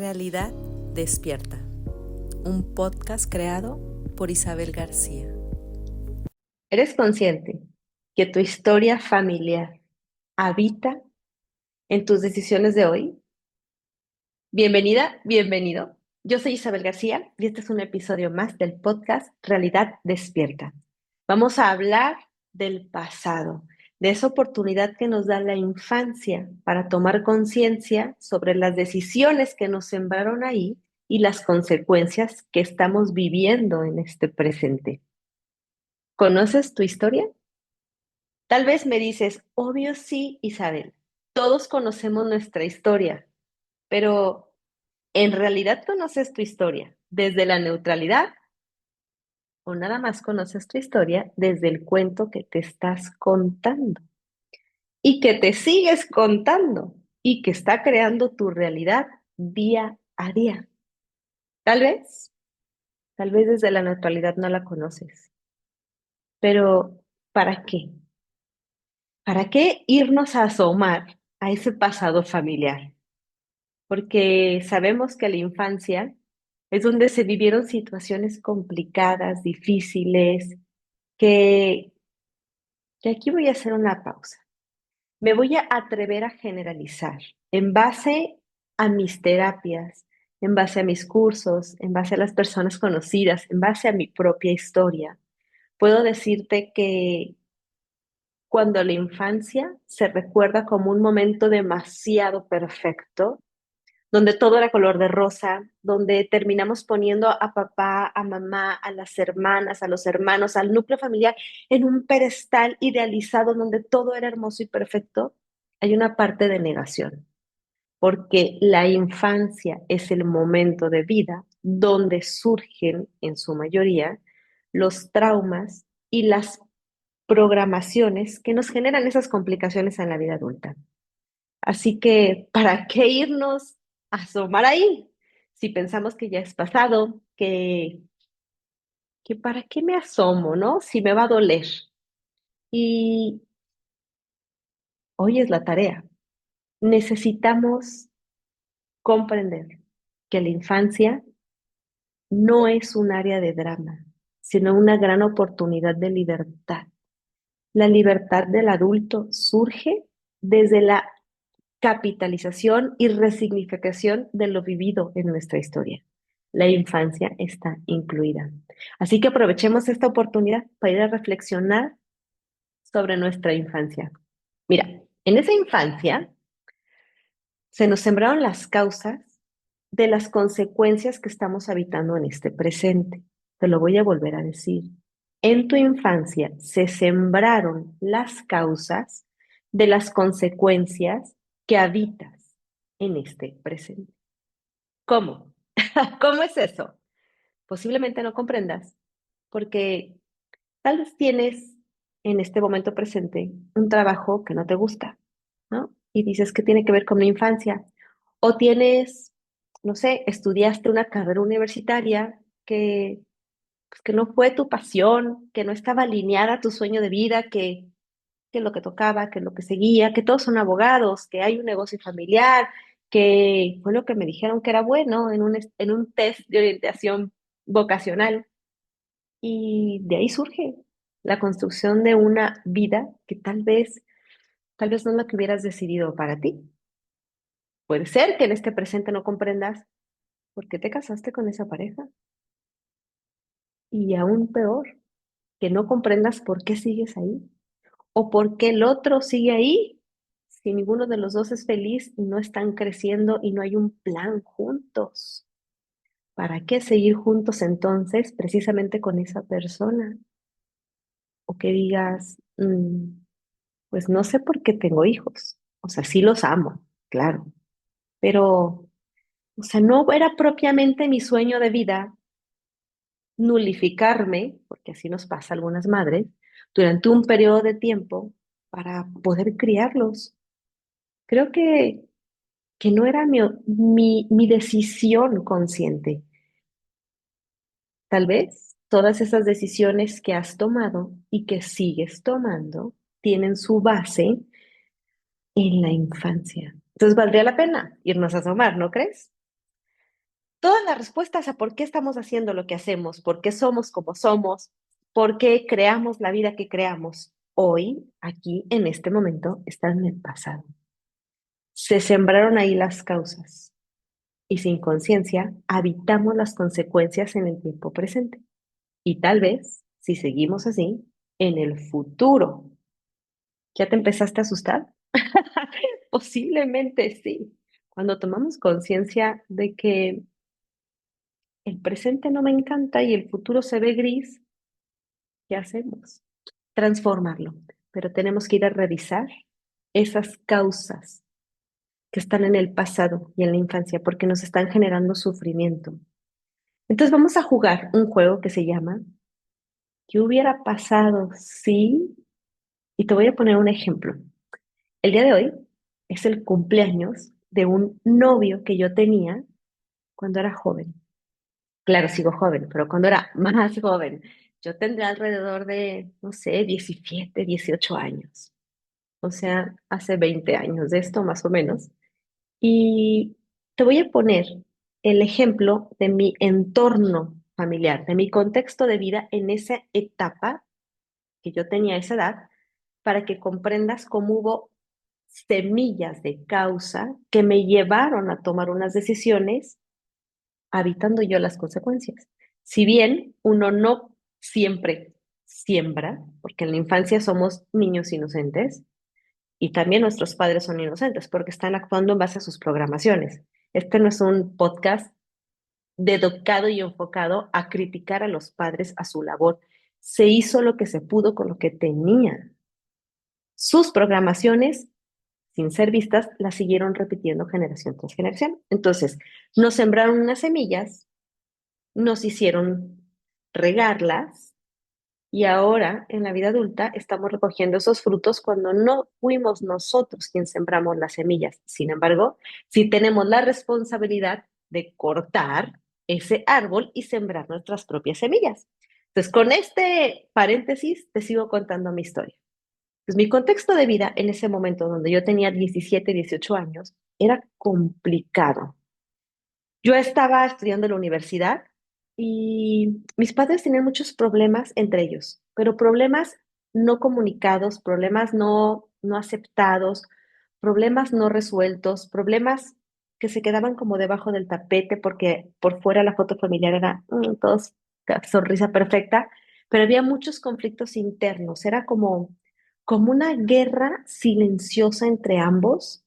Realidad Despierta, un podcast creado por Isabel García. ¿Eres consciente que tu historia familiar habita en tus decisiones de hoy? Bienvenida, bienvenido. Yo soy Isabel García y este es un episodio más del podcast Realidad Despierta. Vamos a hablar del pasado, de esa oportunidad que nos da la infancia para tomar conciencia sobre las decisiones que nos sembraron ahí y las consecuencias que estamos viviendo en este presente. ¿Conoces tu historia? Tal vez me dices, obvio sí, Isabel, todos conocemos nuestra historia, pero ¿en realidad conoces tu historia desde la neutralidad o nada más conoces tu historia desde el cuento que te estás contando y que te sigues contando y que está creando tu realidad día a día? Tal vez, tal vez desde la neutralidad no la conoces, pero ¿para qué? ¿Para qué irnos a asomar a ese pasado familiar? Porque sabemos que la infancia es donde se vivieron situaciones complicadas, difíciles, que, que aquí voy a hacer una pausa. Me voy a atrever a generalizar en base a mis terapias, en base a mis cursos, en base a las personas conocidas, en base a mi propia historia. Puedo decirte que cuando la infancia se recuerda como un momento demasiado perfecto, donde todo era color de rosa, donde terminamos poniendo a papá, a mamá, a las hermanas, a los hermanos, al núcleo familiar en un pedestal idealizado donde todo era hermoso y perfecto, hay una parte de negación, porque la infancia es el momento de vida donde surgen, en su mayoría, los traumas y las programaciones que nos generan esas complicaciones en la vida adulta. Así que, ¿para qué irnos a asomar ahí? Si pensamos que ya es pasado, que ¿para qué me asomo, no? Si me va a doler. Y hoy es la tarea. Necesitamos comprender que la infancia no es un área de drama, sino una gran oportunidad de libertad. La libertad del adulto surge desde la capitalización y resignificación de lo vivido en nuestra historia. La infancia está incluida. Así que aprovechemos esta oportunidad para ir a reflexionar sobre nuestra infancia. Mira, en esa infancia se nos sembraron las causas de las consecuencias que estamos habitando en este presente. Te lo voy a volver a decir. En tu infancia se sembraron las causas de las consecuencias que habitas en este presente. ¿Cómo? ¿Cómo es eso? Posiblemente no comprendas, porque tal vez tienes en este momento presente un trabajo que no te gusta, ¿no? Y dices que tiene que ver con mi infancia. O tienes, no sé, estudiaste una carrera universitaria que, pues, que no fue tu pasión, que no estaba alineada a tu sueño de vida, que lo que tocaba, que lo que seguía, que todos son abogados, que hay un negocio familiar, que fue lo que me dijeron que era bueno en un test de orientación vocacional. Y de ahí surge la construcción de una vida que tal vez no es la que hubieras decidido para ti. Puede ser que en este presente no comprendas por qué te casaste con esa pareja. Y aún peor, que no comprendas por qué sigues ahí o por qué el otro sigue ahí si ninguno de los dos es feliz y no están creciendo y no hay un plan juntos. ¿Para qué seguir juntos entonces precisamente con esa persona? O que digas, pues no sé por qué tengo hijos. O sea, sí los amo, claro, pero, o sea, no era propiamente mi sueño de vida nulificarme, porque así nos pasa a algunas madres, durante un periodo de tiempo para poder criarlos. Creo que no era mi decisión consciente. Tal vez todas esas decisiones que has tomado y que sigues tomando tienen su base en la infancia. Entonces valdría la pena irnos a asomar, ¿no crees? todas las respuestas a por qué estamos haciendo lo que hacemos, por qué somos como somos, por qué creamos la vida que creamos, hoy, aquí, en este momento, están en el pasado. Se sembraron ahí las causas y sin conciencia habitamos las consecuencias en el tiempo presente. Y tal vez, si seguimos así, en el futuro. ¿Ya te empezaste a asustar? Posiblemente sí. Cuando tomamos conciencia de que el presente no me encanta y el futuro se ve gris, ¿qué hacemos? Transformarlo. Pero tenemos que ir a revisar esas causas que están en el pasado y en la infancia porque nos están generando sufrimiento. Entonces vamos a jugar un juego que se llama ¿qué hubiera pasado si? Y te voy a poner un ejemplo. El día de hoy es el cumpleaños de un novio que yo tenía cuando era joven. Claro, sigo joven, pero cuando era más joven, yo tendría alrededor de, no sé, 17, 18 años. O sea, hace 20 años de esto más o menos. Y te voy a poner el ejemplo de mi entorno familiar, de mi contexto de vida en esa etapa que yo tenía a esa edad, para que comprendas cómo hubo semillas de causa que me llevaron a tomar unas decisiones, habitando yo las consecuencias. Si bien uno no siempre siembra, porque en la infancia somos niños inocentes, y también nuestros padres son inocentes, porque están actuando en base a sus programaciones. Este no es un podcast dedicado y enfocado a criticar a los padres a su labor. Se hizo lo que se pudo con lo que tenía. Sus programaciones, sin ser vistas, las siguieron repitiendo generación tras generación. Entonces, nos sembraron unas semillas, nos hicieron regarlas y ahora en la vida adulta estamos recogiendo esos frutos cuando no fuimos nosotros quienes sembramos las semillas. Sin embargo, sí tenemos la responsabilidad de cortar ese árbol y sembrar nuestras propias semillas. Entonces, con este paréntesis, te sigo contando mi historia. Pues mi contexto de vida en ese momento donde yo tenía 17, 18 años era complicado. Yo estaba estudiando en la universidad y mis padres tenían muchos problemas entre ellos, pero problemas no comunicados, problemas no aceptados, problemas no resueltos, problemas que se quedaban como debajo del tapete porque por fuera la foto familiar era todos sonrisa perfecta, pero había muchos conflictos internos, era como una guerra silenciosa entre ambos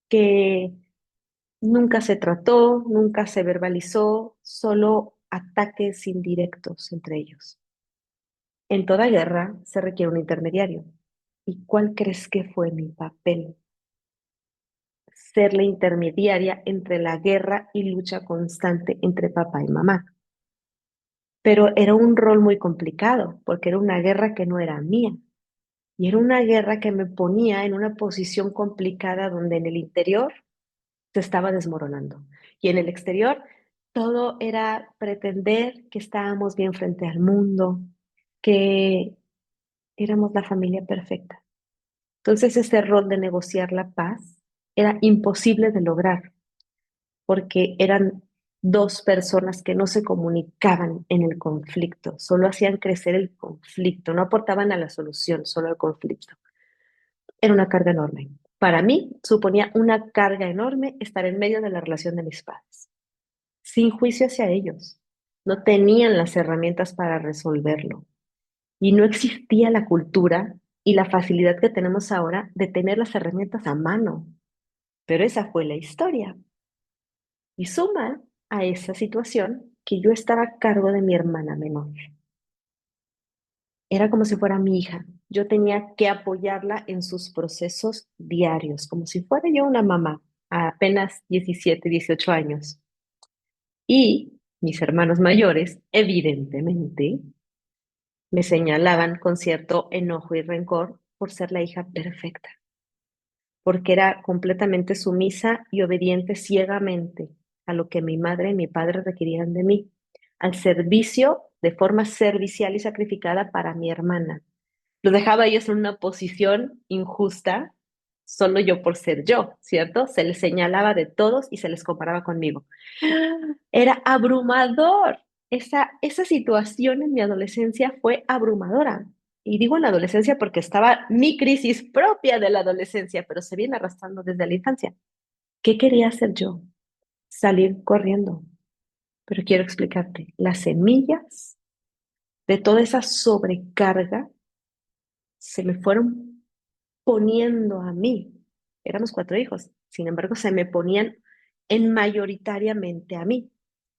que nunca se trató, nunca se verbalizó, solo ataques indirectos entre ellos. En toda guerra se requiere un intermediario. ¿Y cuál crees que fue mi papel? Ser la intermediaria entre la guerra y lucha constante entre papá y mamá. Pero era un rol muy complicado, porque era una guerra que no era mía. Y era una guerra que me ponía en una posición complicada donde en el interior se estaba desmoronando. Y en el exterior, todo era pretender que estábamos bien frente al mundo, que éramos la familia perfecta. Entonces, ese rol de negociar la paz era imposible de lograr, porque eran dos personas que no se comunicaban en el conflicto, solo hacían crecer el conflicto, no aportaban a la solución, solo al conflicto. Era una carga enorme. Para mí, suponía una carga enorme estar en medio de la relación de mis padres, sin juicio hacia ellos. No tenían las herramientas para resolverlo. Y no existía la cultura y la facilidad que tenemos ahora de tener las herramientas a mano. Pero esa fue la historia. Y suma a esa situación que yo estaba a cargo de mi hermana menor. Era como si fuera mi hija. Yo tenía que apoyarla en sus procesos diarios, como si fuera yo una mamá a apenas 17, 18 años. Y mis hermanos mayores, evidentemente, me señalaban con cierto enojo y rencor por ser la hija perfecta, porque era completamente sumisa y obediente ciegamente a lo que mi madre y mi padre requerían de mí, al servicio, de forma servicial y sacrificada para mi hermana. Los dejaba ellos en una posición injusta solo yo por ser yo, ¿cierto? Se les señalaba de todos y se les comparaba conmigo. Era abrumador. Esa situación en mi adolescencia fue abrumadora. Y digo en la adolescencia porque estaba mi crisis propia de la adolescencia, pero se viene arrastrando desde la infancia. ¿Qué quería hacer yo? Salir corriendo. Pero quiero explicarte, las semillas de toda esa sobrecarga se me fueron poniendo a mí. Éramos cuatro hijos, sin embargo, se me ponían en mayoritariamente a mí.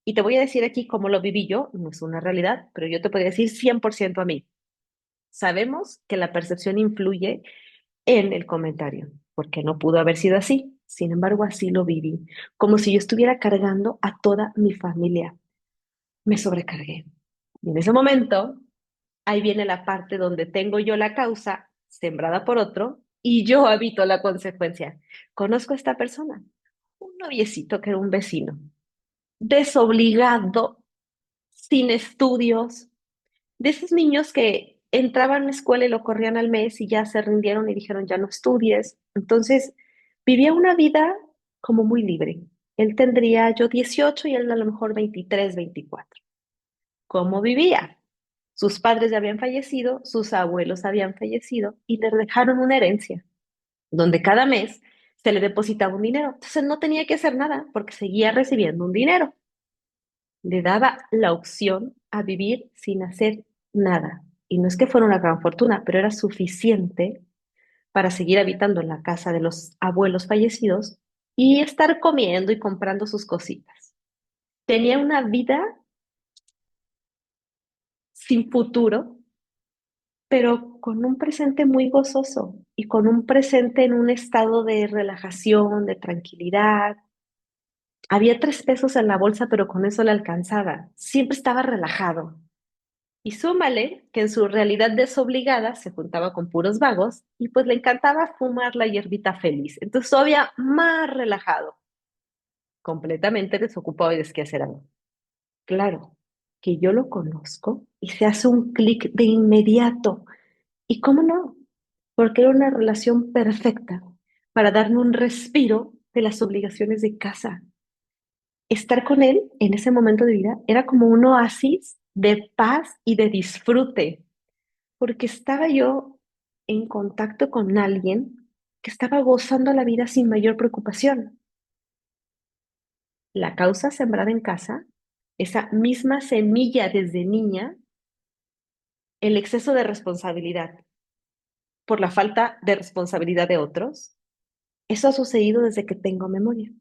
Y te voy a decir aquí cómo lo viví yo, no es una realidad, pero yo te podría decir 100% a mí. Sabemos que la percepción influye en el comentario, porque no pudo haber sido así. Sin embargo, así lo viví, como si yo estuviera cargando a toda mi familia. Me sobrecargué. Y en ese momento, ahí viene la parte donde tengo yo la causa sembrada por otro y yo habito la consecuencia. Conozco a esta persona, un noviecito que era un vecino, desobligado, sin estudios, de esos niños que entraban a la escuela y lo corrían al mes y ya se rindieron y dijeron, ya no estudies. Entonces, vivía una vida como muy libre. Él tendría yo 18 y él a lo mejor 23, 24. ¿Cómo vivía? Sus padres ya habían fallecido, sus abuelos habían fallecido y le dejaron una herencia donde cada mes se le depositaba un dinero. Entonces no tenía que hacer nada porque seguía recibiendo un dinero. Le daba la opción a vivir sin hacer nada. Y no es que fuera una gran fortuna, pero era suficiente para seguir habitando en la casa de los abuelos fallecidos y estar comiendo y comprando sus cositas. Tenía una vida sin futuro, pero con un presente muy gozoso y con un presente en un estado de relajación, de tranquilidad. Había 3 pesos en la bolsa, pero con eso le alcanzaba. Siempre estaba relajado. Y súmale que en su realidad desobligada se juntaba con puros vagos y pues le encantaba fumar la hierbita feliz. Entonces todavía más relajado, completamente desocupado y desquacerado. Claro, que yo lo conozco y se hace un clic de inmediato. ¿Y cómo no? Porque era una relación perfecta para darme un respiro de las obligaciones de casa. Estar con él en ese momento de vida era como un oasis de paz y de disfrute, porque estaba yo en contacto con alguien que estaba gozando la vida sin mayor preocupación. La causa sembrada en casa, esa misma semilla desde niña, el exceso de responsabilidad por la falta de responsabilidad de otros, eso ha sucedido desde que tengo memoria.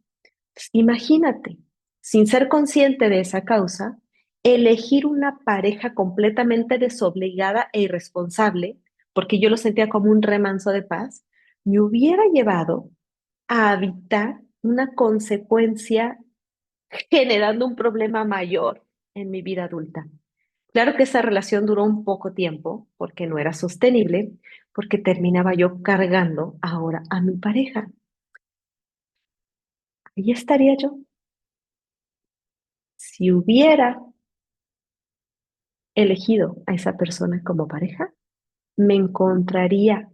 Imagínate, sin ser consciente de esa causa, elegir una pareja completamente desobligada e irresponsable, porque yo lo sentía como un remanso de paz, me hubiera llevado a evitar una consecuencia generando un problema mayor en mi vida adulta. Claro que esa relación duró un poco tiempo porque no era sostenible, porque terminaba yo cargando ahora a mi pareja. Ahí estaría yo. Si hubiera elegido a esa persona como pareja, me encontraría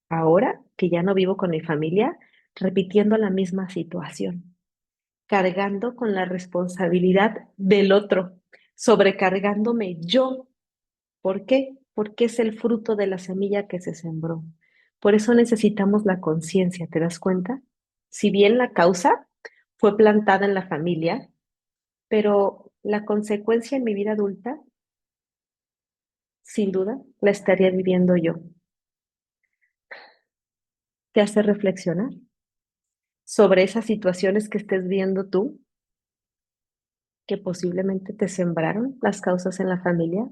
ahora que ya no vivo con mi familia, repitiendo la misma situación, cargando con la responsabilidad del otro, sobrecargándome yo. ¿Por qué? Porque es el fruto de la semilla que se sembró. Por eso necesitamos la conciencia, ¿te das cuenta? Si bien la causa fue plantada en la familia, pero la consecuencia en mi vida adulta, sin duda, la estaría viviendo yo. Te hace reflexionar sobre esas situaciones que estés viendo tú, que posiblemente te sembraron las causas en la familia.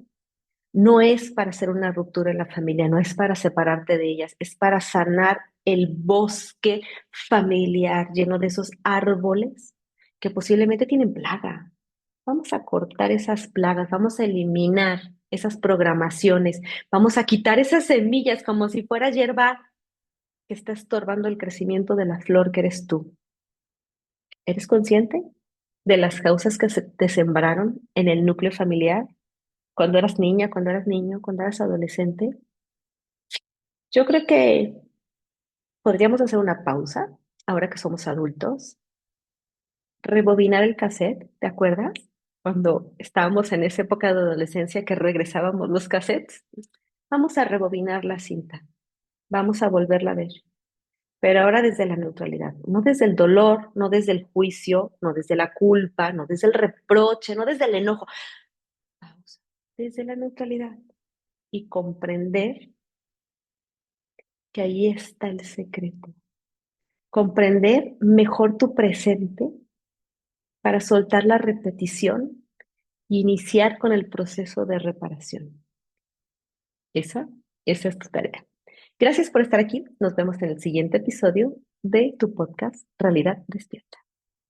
No es para hacer una ruptura en la familia, no es para separarte de ellas, es para sanar el bosque familiar lleno de esos árboles que posiblemente tienen plaga. Vamos a cortar esas plagas, vamos a eliminar esas programaciones, vamos a quitar esas semillas como si fuera hierba que está estorbando el crecimiento de la flor que eres tú. ¿Eres consciente de las causas que te sembraron en el núcleo familiar cuando eras niña, cuando eras niño, cuando eras adolescente? Yo creo que Podríamos hacer una pausa, ahora que somos adultos, rebobinar el cassette, ¿te acuerdas? Cuando estábamos en esa época de adolescencia que regresábamos los cassettes. Vamos a rebobinar la cinta, vamos a volverla a ver, pero ahora desde la neutralidad, no desde el dolor, no desde el juicio, no desde la culpa, no desde el reproche, no desde el enojo. Pausa, desde la neutralidad y comprender que ahí está el secreto. Comprender mejor tu presente para soltar la repetición e iniciar con el proceso de reparación. Esa, esa es tu tarea. Gracias por estar aquí. Nos vemos en el siguiente episodio de tu podcast Realidad Despierta.